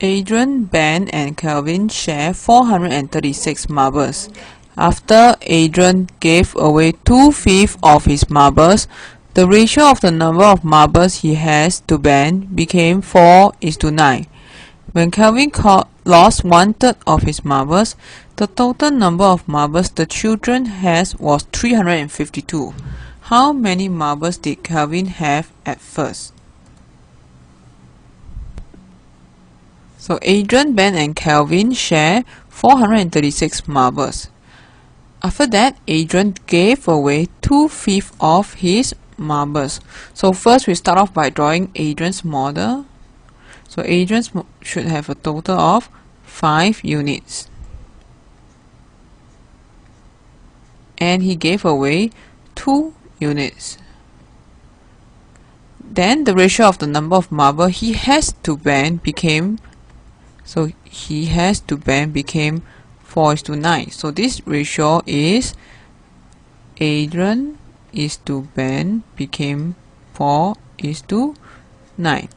Adrian, Ben, and Kelvin share 436 marbles. After Adrian gave away 2/5 of his marbles, the ratio of the number of marbles he has to Ben became 4:9. When Kelvin lost 1/3 of his marbles, the total number of marbles the children has was 352. How many marbles did Kelvin have at first? So Adrian, Ben, and Kelvin share 436 marbles. After that, Adrian gave away 2/5 of his marbles. So first we start off by drawing Adrian's model. So Adrian should have a total of 5 units. And he gave away 2 units. Then the ratio of the number of marbles he has to Ben became 4:9. So this ratio is Adrian is to Ben became 4:9.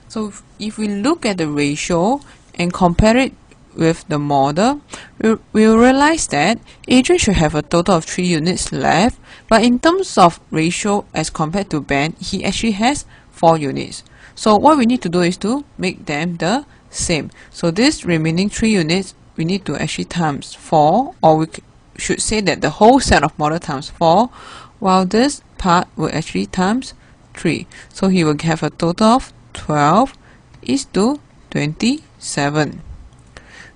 So if we look at the ratio and compare it with the model, we'll realize that Adrian should have a total of 3 units left, but in terms of ratio as compared to Ben, he actually has 4 units. So what we need to do is to make them the same. So this remaining 3 units we need to actually times 4, or we should say that the whole set of model times 4, while this part will actually times 3. So he will have a total of 12:27.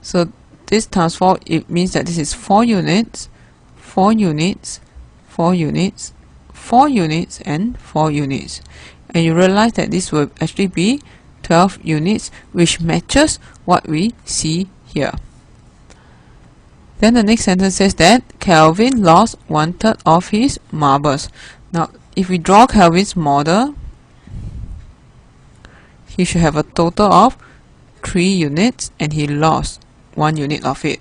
So this times 4, it means that this is 4 units, 4 units, 4 units, 4 units, and 4 units. And you realize that this will actually be 12 units, which matches what we see here. Then the next sentence says that Kelvin lost 1/3 of his marbles. Now, if we draw Kelvin's model, he should have a total of 3 units and he lost 1 unit of it.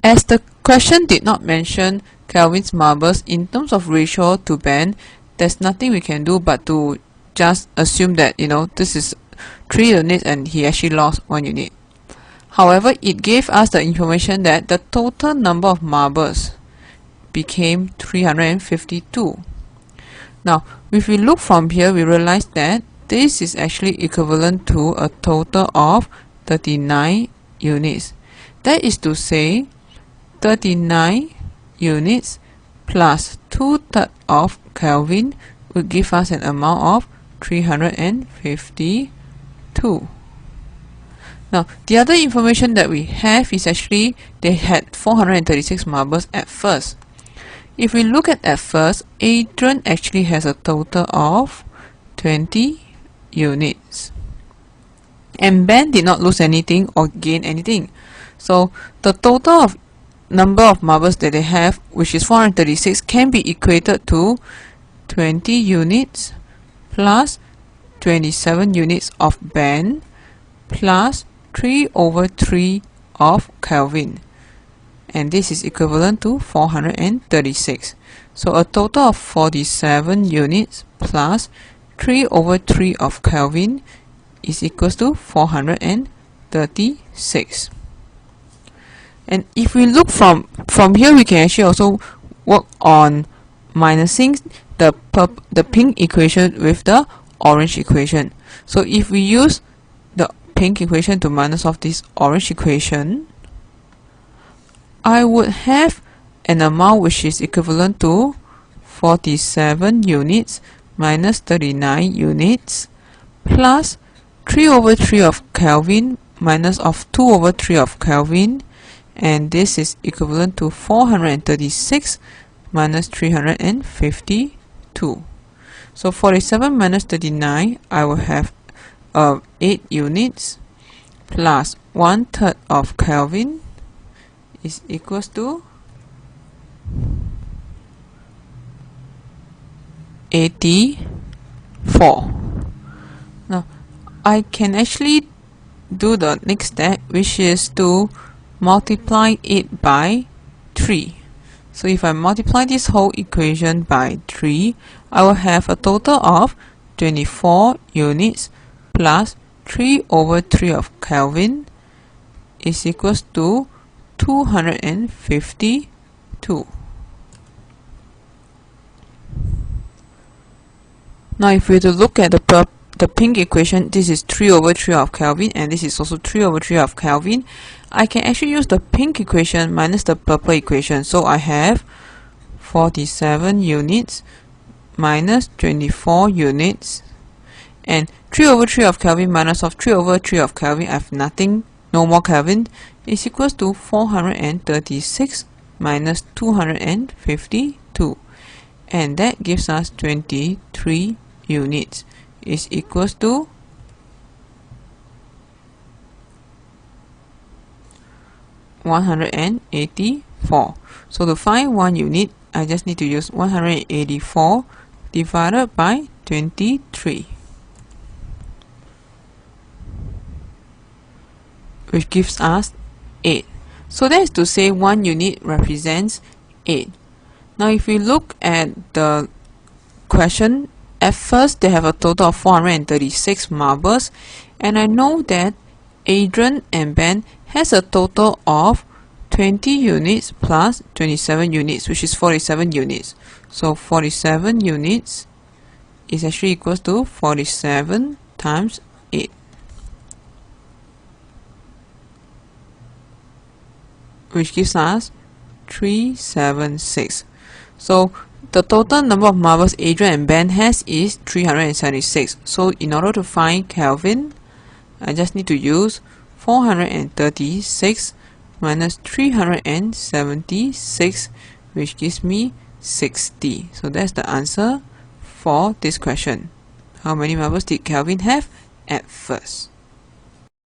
As the question did not mention Kelvin's marbles in terms of ratio to Ben, there's nothing we can do but to just assume that this is 3 units and he actually lost 1 unit. However, it gave us the information that the total number of marbles became 352. Now, if we look from here, we realize that this is actually equivalent to a total of 39 units. That is to say, 39 units plus 2/3 of Kelvin would give us an amount of 352. Now, the other information that we have is actually they had 436 marbles at first. If we look at first, Adrian actually has a total of 20 units. And Ben did not lose anything or gain anything. So the total of number of marbles that they have, which is 436, can be equated to 20 units plus 27 units of Ben plus 3/3 of Kelvin, and this is equivalent to 436. So a total of 47 units plus 3/3 of Kelvin is equals to 436. And if we look from here, we can actually also work on minusing the pink equation with the orange equation. So if we use the pink equation to minus off this orange equation, I would have an amount which is equivalent to 47 units minus 39 units plus 3/3 of Kelvin minus of 2/3 of Kelvin, and this is equivalent to 436 minus 352. So 47 minus 39, I will have 8 units plus 1/3 of Kelvin is equals to 84. Now, I can actually do the next step, which is to multiply it by 3. So if I multiply this whole equation by 3, I will have a total of 24 units plus 3 over 3 of Kelvin is equals to 252. Now if we were to look at the pink equation, this is 3 over 3 of Kelvin and this is also 3 over 3 of Kelvin. I can actually use the pink equation minus the purple equation. So I have 47 units minus 24 units, and 3 over 3 of Kelvin minus of 3 over 3 of Kelvin, I have nothing, no more Kelvin, is equals to 436 minus 252, and that gives us 23 units is equals to 184. So to find 1 unit, I just need to use 184 divided by 23, which gives us 8. So that is to say 1 unit represents 8. Now if we look at the question, at first they have a total of 436 marbles, and I know that Adrian and Ben has a total of 20 units plus 27 units, which is 47 units. So 47 units is actually equals to 47 times 8, which gives us 376. So the total number of marbles Adrian and Ben has is 376. So in order to find Kelvin, I just need to use 436 minus 376, which gives me 60. So that's the answer for this question. How many marbles did Kelvin have at first?